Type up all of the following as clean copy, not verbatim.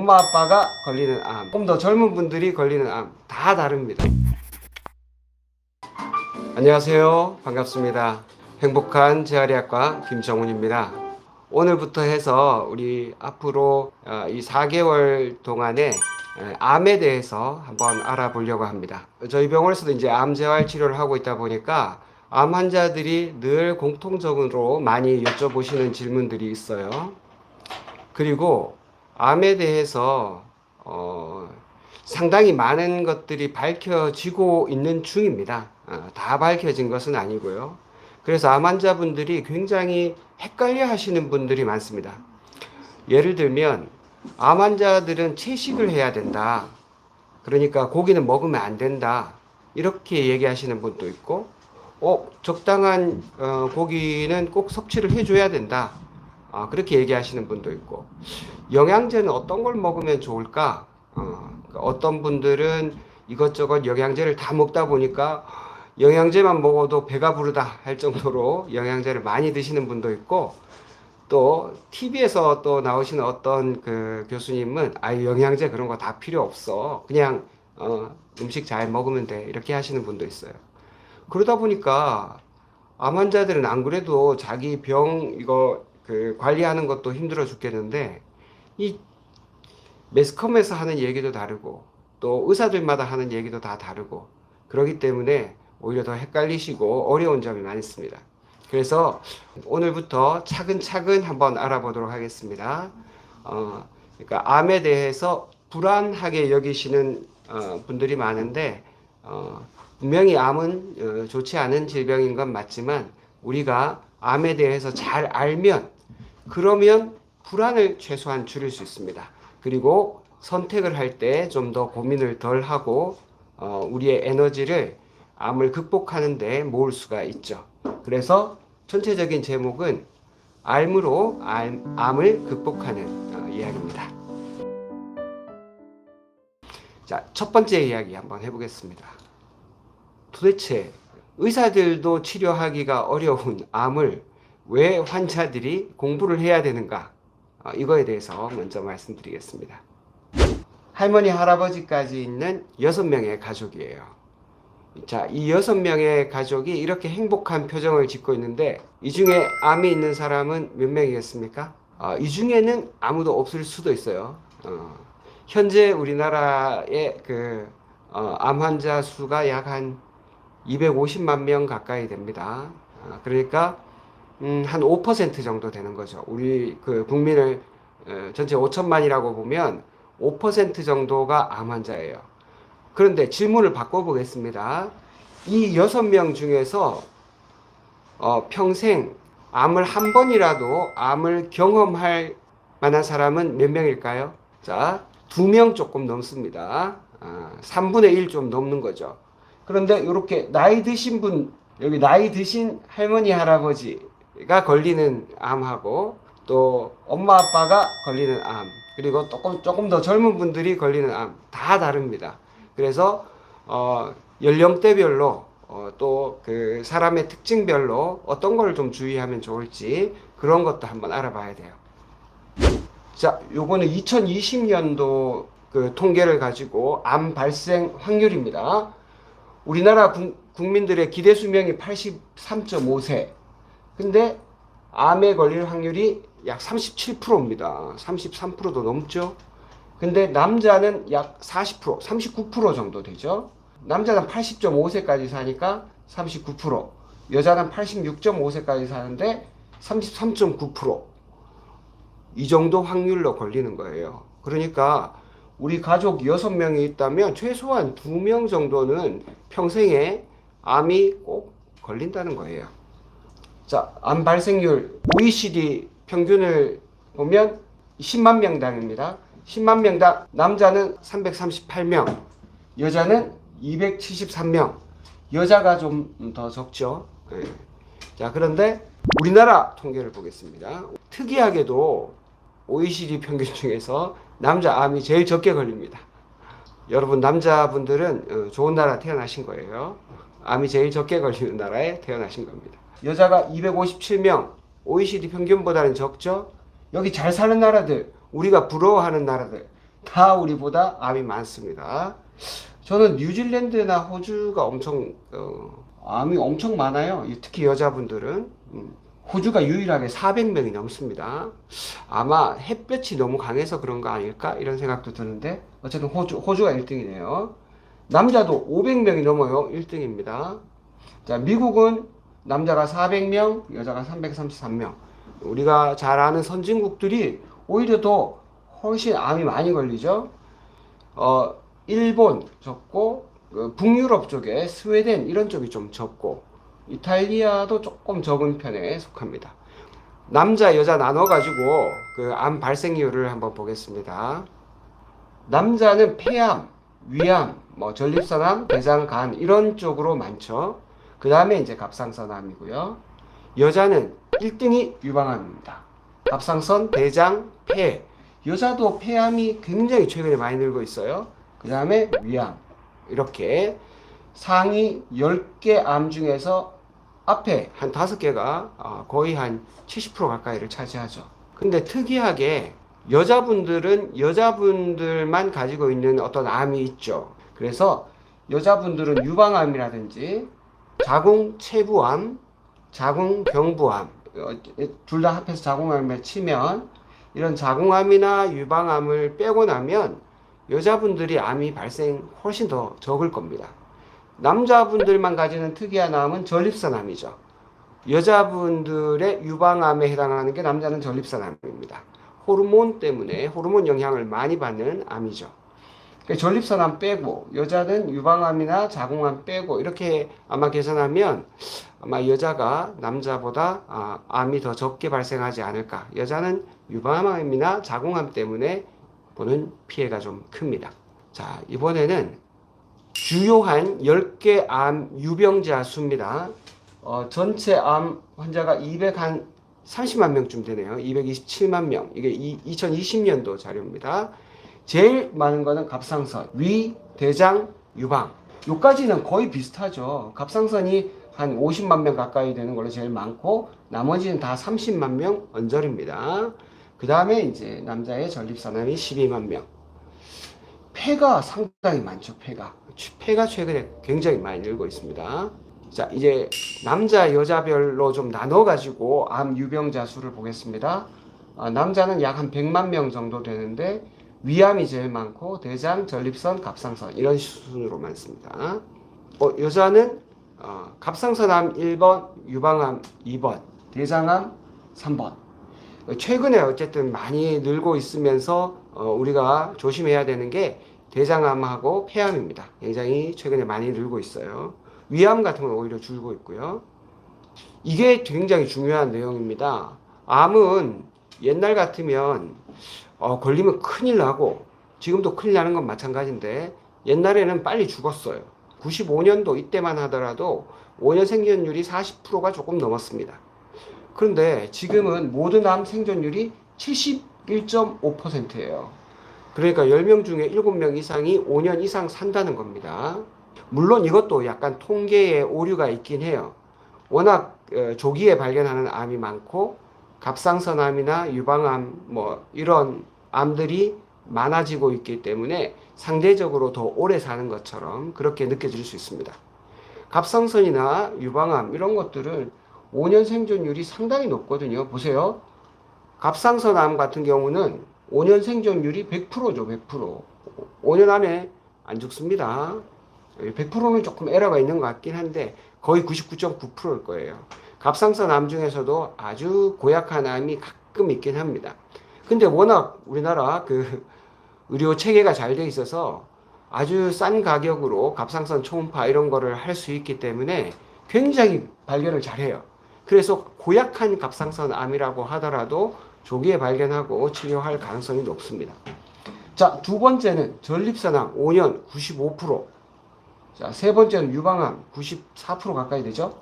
엄마 아빠가 걸리는 암, 좀 더 젊은 분들이 걸리는 암 다 다릅니다. 안녕하세요. 반갑습니다. 행복한 재활의학과 김정훈입니다. 오늘부터 해서 우리 앞으로 이 4개월 동안에 암에 대해서 한번 알아보려고 합니다. 저희 병원에서도 이제 암 재활 치료를 하고 있다 보니까 암 환자들이 늘 공통적으로 많이 여쭤보시는 질문들이 있어요. 그리고 암에 대해서 상당히 많은 것들이 밝혀지고 있는 중입니다. 다 밝혀진 것은 아니고요. 그래서 암 환자분들이 굉장히 헷갈려 하시는 분들이 많습니다. 예를 들면 암 환자들은 채식을 해야 된다. 그러니까 고기는 먹으면 안 된다. 이렇게 얘기하시는 분도 있고, 적당한 고기는 꼭 섭취를 해줘야 된다. 그렇게 얘기하시는 분도 있고, 영양제는 어떤 걸 먹으면 좋을까? 어떤 분들은 이것저것 영양제를 다 먹다 보니까 영양제만 먹어도 배가 부르다 할 정도로 영양제를 많이 드시는 분도 있고, 또 TV에서 또 나오시는 어떤 그 교수님은 영양제 그런 거 다 필요 없어. 그냥 음식 잘 먹으면 돼. 이렇게 하시는 분도 있어요. 그러다 보니까 암 환자들은 안 그래도 자기 병 이거 그 관리하는 것도 힘들어 죽겠는데 이 매스컴에서 하는 얘기도 다르고 또 의사들마다 하는 얘기도 다 다르고 그러기 때문에 오히려 더 헷갈리시고 어려운 점이 많습니다. 그래서 오늘부터 차근차근 한번 알아보도록 하겠습니다. 그러니까 암에 대해서 불안하게 여기시는 분들이 많은데 분명히 암은 좋지 않은 질병인 건 맞지만 우리가 암에 대해서 잘 알면 그러면 불안을 최소한 줄일 수 있습니다. 그리고 선택을 할 때 좀 더 고민을 덜 하고 우리의 에너지를 암을 극복하는 데 모을 수가 있죠. 그래서 전체적인 제목은 암으로 암을 극복하는 이야기입니다. 자, 첫 번째 이야기 한번 해보겠습니다. 도대체 의사들도 치료하기가 어려운 암을 왜 환자들이 공부를 해야 되는가? 이거에 대해서 먼저 말씀드리겠습니다. 할머니, 할아버지까지 있는 6명의 가족이에요. 자, 이 6명의 가족이 이렇게 행복한 표정을 짓고 있는데 이 중에 암이 있는 사람은 몇 명이겠습니까? 이 중에는 아무도 없을 수도 있어요. 현재 우리나라의 암 환자 수가 약 한 250만 명 가까이 됩니다. 그러니까 한 5% 정도 되는 거죠. 우리 그 국민을 전체 5천만이라고 보면 5% 정도가 암 환자예요. 그런데 질문을 바꿔보겠습니다. 이 6명 중에서 평생 암을 한 번이라도 암을 경험할 만한 사람은 몇 명일까요? 자, 2명 조금 넘습니다. 3분의 1 좀 넘는 거죠. 그런데 이렇게 나이 드신 분, 여기 나이 드신 할머니, 할아버지가 걸리는 암하고 또 엄마, 아빠가 걸리는 암, 그리고 조금 더 젊은 분들이 걸리는 암, 다 다릅니다. 그래서 연령대별로 또 그 사람의 특징별로 어떤 걸 좀 주의하면 좋을지 그런 것도 한번 알아봐야 돼요. 자, 요거는 2020년도 그 통계를 가지고 암 발생 확률입니다. 우리나라 국민들의 기대 수명이 83.5세. 근데 암에 걸릴 확률이 약 37%입니다. 33%도 넘죠. 근데 남자는 약 40%, 39% 정도 되죠. 남자는 80.5세까지 사니까 39%, 여자는 86.5세까지 사는데 33.9%. 이 정도 확률로 걸리는 거예요. 그러니까 우리 가족 6명이 있다면 최소한 2명 정도는 평생에 암이 꼭 걸린다는 거예요. 자, 암 발생률 OECD 평균을 보면 10만 명당입니다. 10만 명당 남자는 338명, 여자는 273명. 여자가 좀 더 적죠. 네. 자, 그런데 우리나라 통계를 보겠습니다. 특이하게도 OECD 평균 중에서 남자 암이 제일 적게 걸립니다. 여러분 남자분들은 좋은 나라 태어나신 거예요. 암이 제일 적게 걸리는 나라에 태어나신 겁니다. 여자가 257명, OECD 평균보다는 적죠. 여기 잘 사는 나라들, 우리가 부러워하는 나라들 다 우리보다 암이 많습니다. 저는 뉴질랜드나 호주가 암이 엄청 많아요. 특히 여자분들은. 호주가 유일하게 400명이 넘습니다. 아마 햇볕이 너무 강해서 그런 거 아닐까? 이런 생각도 드는데, 어쨌든 호주가 1등이네요. 남자도 500명이 넘어요. 1등입니다. 자, 미국은 남자가 400명, 여자가 333명. 우리가 잘 아는 선진국들이 오히려 더 훨씬 암이 많이 걸리죠. 일본 적고, 북유럽 쪽에 스웨덴 이런 쪽이 좀 적고, 이탈리아도 조금 적은 편에 속합니다. 남자, 여자 나눠가지고 그 암 발생률을 한번 보겠습니다. 남자는 폐암, 위암, 전립선암, 대장, 간 이런 쪽으로 많죠. 그 다음에 이제 갑상선암이고요. 여자는 1등이 유방암입니다. 갑상선, 대장, 폐. 여자도 폐암이 굉장히 최근에 많이 늘고 있어요. 그 다음에 위암. 이렇게 상위 10개 암 중에서 앞에 한 5개가 거의 한 70% 가까이를 차지하죠. 근데 특이하게 여자분들은 여자분들만 가지고 있는 어떤 암이 있죠. 그래서 여자분들은 유방암이라든지 자궁체부암, 자궁경부암, 둘 다 합해서 자궁암을 치면 이런 자궁암이나 유방암을 빼고 나면 여자분들이 암이 발생 훨씬 더 적을 겁니다. 남자분들만 가지는 특이한 암은 전립선암이죠. 여자분들의 유방암에 해당하는 게 남자는 전립선암입니다. 호르몬 때문에 호르몬 영향을 많이 받는 암이죠. 전립선암 빼고 여자는 유방암이나 자궁암 빼고 이렇게 아마 계산하면 아마 여자가 남자보다 암이 더 적게 발생하지 않을까. 여자는 유방암이나 자궁암 때문에 보는 피해가 좀 큽니다. 자, 이번에는 주요한 10개 암 유병자 수입니다. 전체 암 환자가 230만 명쯤 되네요. 227만 명. 이게 2020년도 자료입니다. 제일 많은 거는 갑상선, 위, 대장, 유방. 요까지는 거의 비슷하죠. 갑상선이 한 50만 명 가까이 되는 걸로 제일 많고, 나머지는 다 30만 명 언저리입니다. 그 다음에 이제 남자의 전립선암이 12만 명. 폐가 상당히 많죠, 폐가 최근에 굉장히 많이 늘고 있습니다. 자, 이제 남자, 여자별로 좀 나눠가지고 암 유병자 수를 보겠습니다. 남자는 약 한 100만 명 정도 되는데, 위암이 제일 많고, 대장, 전립선, 갑상선, 이런 순으로 많습니다. 여자는 갑상선암 1번, 유방암 2번, 대장암 3번. 최근에 어쨌든 많이 늘고 있으면서 우리가 조심해야 되는 게 대장암하고 폐암입니다. 굉장히 최근에 많이 늘고 있어요. 위암 같은 건 오히려 줄고 있고요. 이게 굉장히 중요한 내용입니다. 암은 옛날 같으면 걸리면 큰일 나고, 지금도 큰일 나는 건 마찬가지인데, 옛날에는 빨리 죽었어요. 95년도 이때만 하더라도 5년 생존율이 40%가 조금 넘었습니다. 그런데 지금은 모든 암 생존율이 71.5%예요. 그러니까 10명 중에 7명 이상이 5년 이상 산다는 겁니다. 물론 이것도 약간 통계에 오류가 있긴 해요. 워낙 조기에 발견하는 암이 많고, 갑상선암이나 유방암 이런 암들이 많아지고 있기 때문에 상대적으로 더 오래 사는 것처럼 그렇게 느껴질 수 있습니다. 갑상선이나 유방암 이런 것들은 5년 생존율이 상당히 높거든요. 보세요. 갑상선암 같은 경우는 5년 생존율이 100%죠. 100%. 5년 안에 안 죽습니다. 100%는 조금 에러가 있는 것 같긴 한데 거의 99.9%일 거예요. 갑상선 암 중에서도 아주 고약한 암이 가끔 있긴 합니다. 근데 워낙 우리나라 의료 체계가 잘 돼 있어서 아주 싼 가격으로 갑상선 초음파 이런 거를 할 수 있기 때문에 굉장히 발견을 잘해요. 그래서 고약한 갑상선 암이라고 하더라도 조기에 발견하고 치료할 가능성이 높습니다. 자, 두 번째는 전립선암 5년 95%. 자, 세 번째는 유방암 94% 가까이 되죠.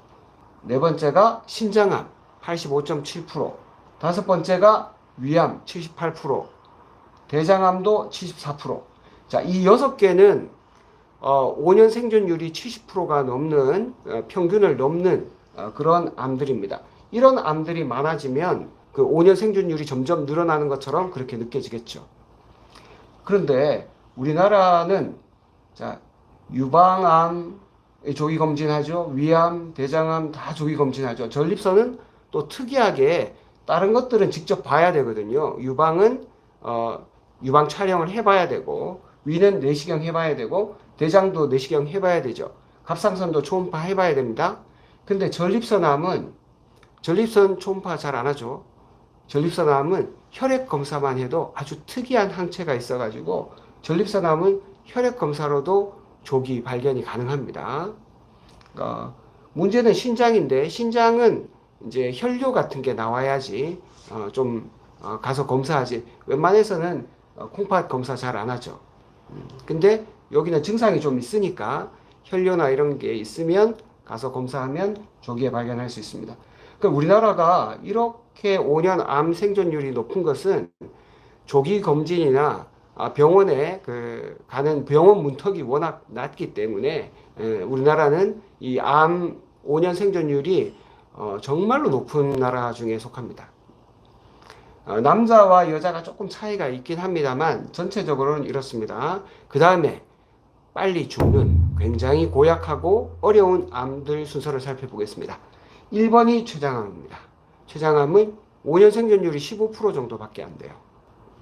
네 번째가 신장암 85.7%. 다섯 번째가 위암 78%. 대장암도 74%. 자, 이 6개는 5년 생존율이 70%가 넘는 평균을 넘는 그런 암들입니다. 이런 암들이 많아지면 그 5년 생존율이 점점 늘어나는 것처럼 그렇게 느껴지겠죠. 그런데 우리나라는 자, 유방암 조기 검진하죠. 위암, 대장암 다 조기 검진하죠. 전립선은 또 특이하게 다른 것들은 직접 봐야 되거든요. 유방은 유방 촬영을 해봐야 되고, 위는 내시경 해봐야 되고, 대장도 내시경 해봐야 되죠. 갑상선도 초음파 해봐야 됩니다. 근데 전립선암은 전립선 초음파 잘 안 하죠. 전립선암은 혈액 검사만 해도 아주 특이한 항체가 있어가지고 전립선암은 혈액 검사로도 조기 발견이 가능합니다. 문제는 신장인데 신장은 이제 혈뇨 같은 게 나와야지 가서 검사하지. 웬만해서는 콩팥 검사 잘 안 하죠. 근데 여기는 증상이 좀 있으니까 혈뇨나 이런 게 있으면 가서 검사하면 조기에 발견할 수 있습니다. 그러니까 우리나라가 이렇게 5년 암 생존율이 높은 것은 조기 검진이나 병원에 가는 병원 문턱이 워낙 낮기 때문에 우리나라는 이 암 5년 생존율이 정말로 높은 나라 중에 속합니다. 남자와 여자가 조금 차이가 있긴 합니다만 전체적으로는 이렇습니다. 그 다음에 빨리 죽는 굉장히 고약하고 어려운 암들 순서를 살펴보겠습니다. 1번이 췌장암입니다. 췌장암은 5년 생존율이 15% 정도밖에 안 돼요.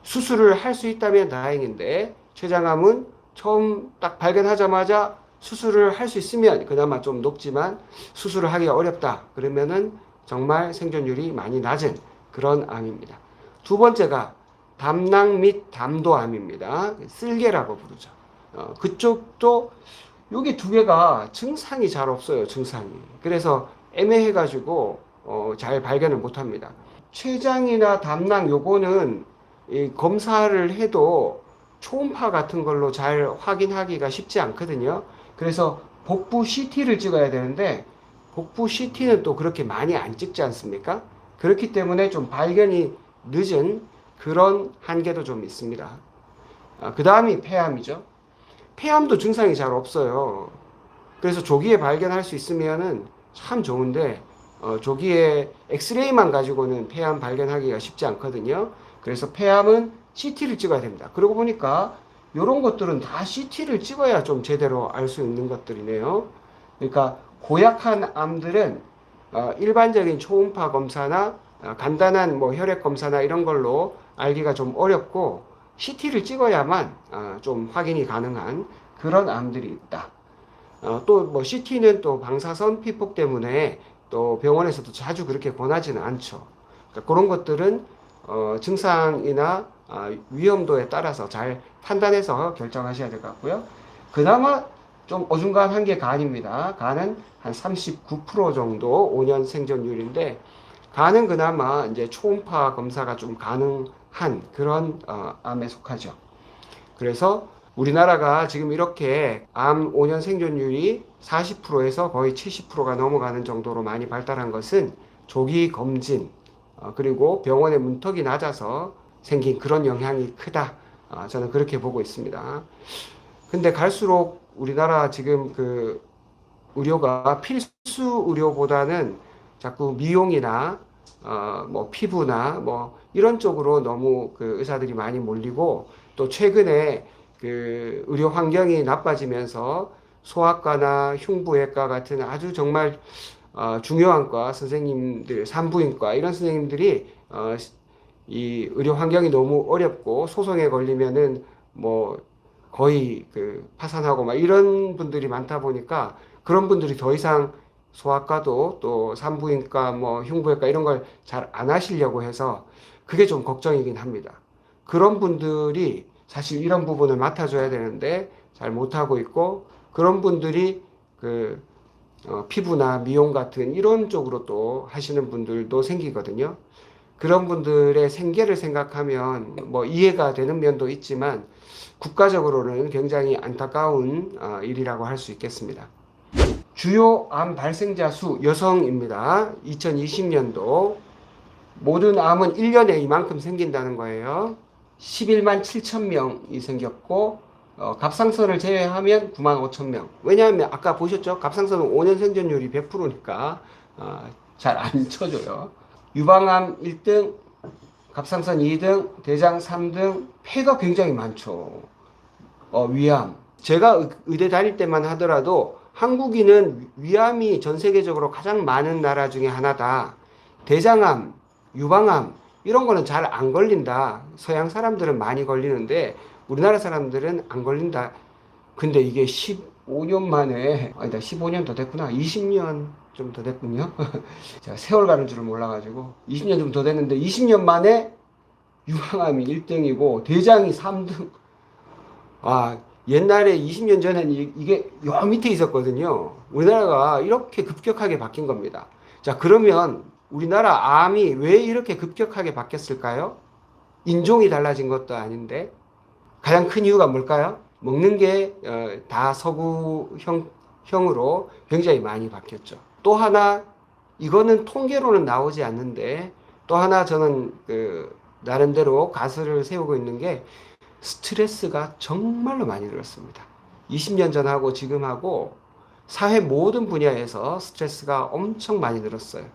수술을 할 수 있다면 다행인데 췌장암은 처음 딱 발견하자마자 수술을 할 수 있으면 그나마 좀 높지만 수술을 하기가 어렵다. 그러면은 정말 생존율이 많이 낮은 그런 암입니다. 두 번째가 담낭 및 담도암입니다. 쓸개라고 부르죠. 그쪽도 여기 두 개가 증상이 잘 없어요. 증상이. 그래서 애매해가지고 잘 발견을 못합니다. 췌장이나 담낭 요거는 이 검사를 해도 초음파 같은 걸로 잘 확인하기가 쉽지 않거든요. 그래서 복부 CT를 찍어야 되는데 복부 CT는 또 그렇게 많이 안 찍지 않습니까? 그렇기 때문에 좀 발견이 늦은 그런 한계도 좀 있습니다. 그 다음이 폐암이죠. 폐암도 증상이 잘 없어요. 그래서 조기에 발견할 수 있으면은 참 좋은데 조기에 엑스레이만 가지고는 폐암 발견하기가 쉽지 않거든요. 그래서 폐암은 CT를 찍어야 됩니다. 그러고 보니까 이런 것들은 다 CT를 찍어야 좀 제대로 알 수 있는 것들이네요. 그러니까 고약한 암들은 일반적인 초음파 검사나 간단한 뭐 혈액 검사나 이런 걸로 알기가 좀 어렵고 CT를 찍어야만 좀 확인이 가능한 그런 암들이 있다. 또 뭐 CT는 또 방사선 피폭 때문에 또 병원에서도 자주 그렇게 권하지는 않죠. 그러니까 그런 것들은 증상이나 위험도에 따라서 잘 판단해서 결정하셔야 될 것 같고요. 그나마 좀 어중간한 게 간입니다. 간은 한 39% 정도 5년 생존율인데 간은 그나마 이제 초음파 검사가 좀 가능한 그런 암에 속하죠. 그래서 우리나라가 지금 이렇게 암 5년 생존율이 40%에서 거의 70%가 넘어가는 정도로 많이 발달한 것은 조기 검진 그리고 병원의 문턱이 낮아서 생긴 그런 영향이 크다. 저는 그렇게 보고 있습니다. 근데 갈수록 우리나라 지금 그 의료가 필수 의료보다는 자꾸 미용이나 뭐 피부나 뭐 이런 쪽으로 너무 그 의사들이 많이 몰리고 또 최근에 그 의료 환경이 나빠지면서 소아과나 흉부외과 같은 아주 정말 중요한 과 선생님들, 산부인과 이런 선생님들이 이 의료 환경이 너무 어렵고 소송에 걸리면은 뭐 거의 그 파산하고 막 이런 분들이 많다 보니까 그런 분들이 더 이상 소아과도 또 산부인과 뭐 흉부외과 이런 걸 잘 안 하시려고 해서 그게 좀 걱정이긴 합니다. 그런 분들이 사실 이런 부분을 맡아줘야 되는데 잘 못하고 있고 그런 분들이 그 피부나 미용 같은 이런 쪽으로 또 하시는 분들도 생기거든요. 그런 분들의 생계를 생각하면 뭐 이해가 되는 면도 있지만 국가적으로는 굉장히 안타까운 일이라고 할 수 있겠습니다. 주요 암 발생자 수 여성입니다. 2020년도 모든 암은 1년에 이만큼 생긴다는 거예요. 11만 7천 명이 생겼고 갑상선을 제외하면 9만 5천 명. 왜냐하면 아까 보셨죠? 갑상선은 5년 생존율이 100%니까 잘 안 쳐줘요. 유방암 1등 갑상선 2등, 대장 3등, 폐가 굉장히 많죠. 위암. 제가 의대 다닐 때만 하더라도 한국인은 위암이 전 세계적으로 가장 많은 나라 중에 하나다. 대장암, 유방암 이런 거는 잘 안 걸린다. 서양 사람들은 많이 걸리는데 우리나라 사람들은 안 걸린다. 근데 이게 15년 만에, 아니다, 15년 더 됐구나. 20년 좀 더 됐군요. 제가 세월 가는 줄을 몰라가지고 20년 좀 더 됐는데 20년 만에 유방암이 1등이고 대장이 3등. 아, 옛날에 20년 전에는 이게 요 밑에 있었거든요. 우리나라가 이렇게 급격하게 바뀐 겁니다. 자, 그러면 우리나라 암이 왜 이렇게 급격하게 바뀌었을까요? 인종이 달라진 것도 아닌데 가장 큰 이유가 뭘까요? 먹는 게 다 서구형으로 굉장히 많이 바뀌었죠. 또 하나, 이거는 통계로는 나오지 않는데 또 하나 저는 나름대로 가설을 세우고 있는 게 스트레스가 정말로 많이 늘었습니다. 20년 전하고 지금하고 사회 모든 분야에서 스트레스가 엄청 많이 늘었어요.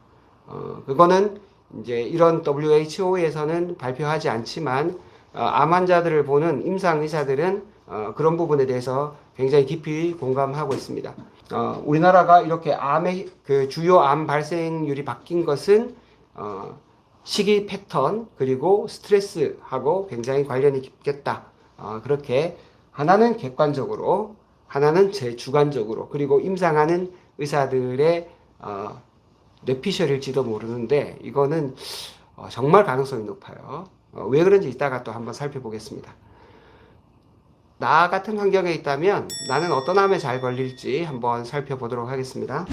그거는 이제 이런 WHO에서는 발표하지 않지만 암 환자들을 보는 임상 의사들은 그런 부분에 대해서 굉장히 깊이 공감하고 있습니다. 우리나라가 이렇게 암의 주요 암 발생률이 바뀐 것은 식이 패턴 그리고 스트레스하고 굉장히 관련이 깊겠다. 그렇게 하나는 객관적으로 하나는 제 주관적으로 그리고 임상하는 의사들의 뇌피셜일지도 모르는데 이거는 정말 가능성이 높아요. 왜 그런지 이따가 또 한번 살펴보겠습니다. 나 같은 환경에 있다면 나는 어떤 암에 잘 걸릴지 한번 살펴보도록 하겠습니다.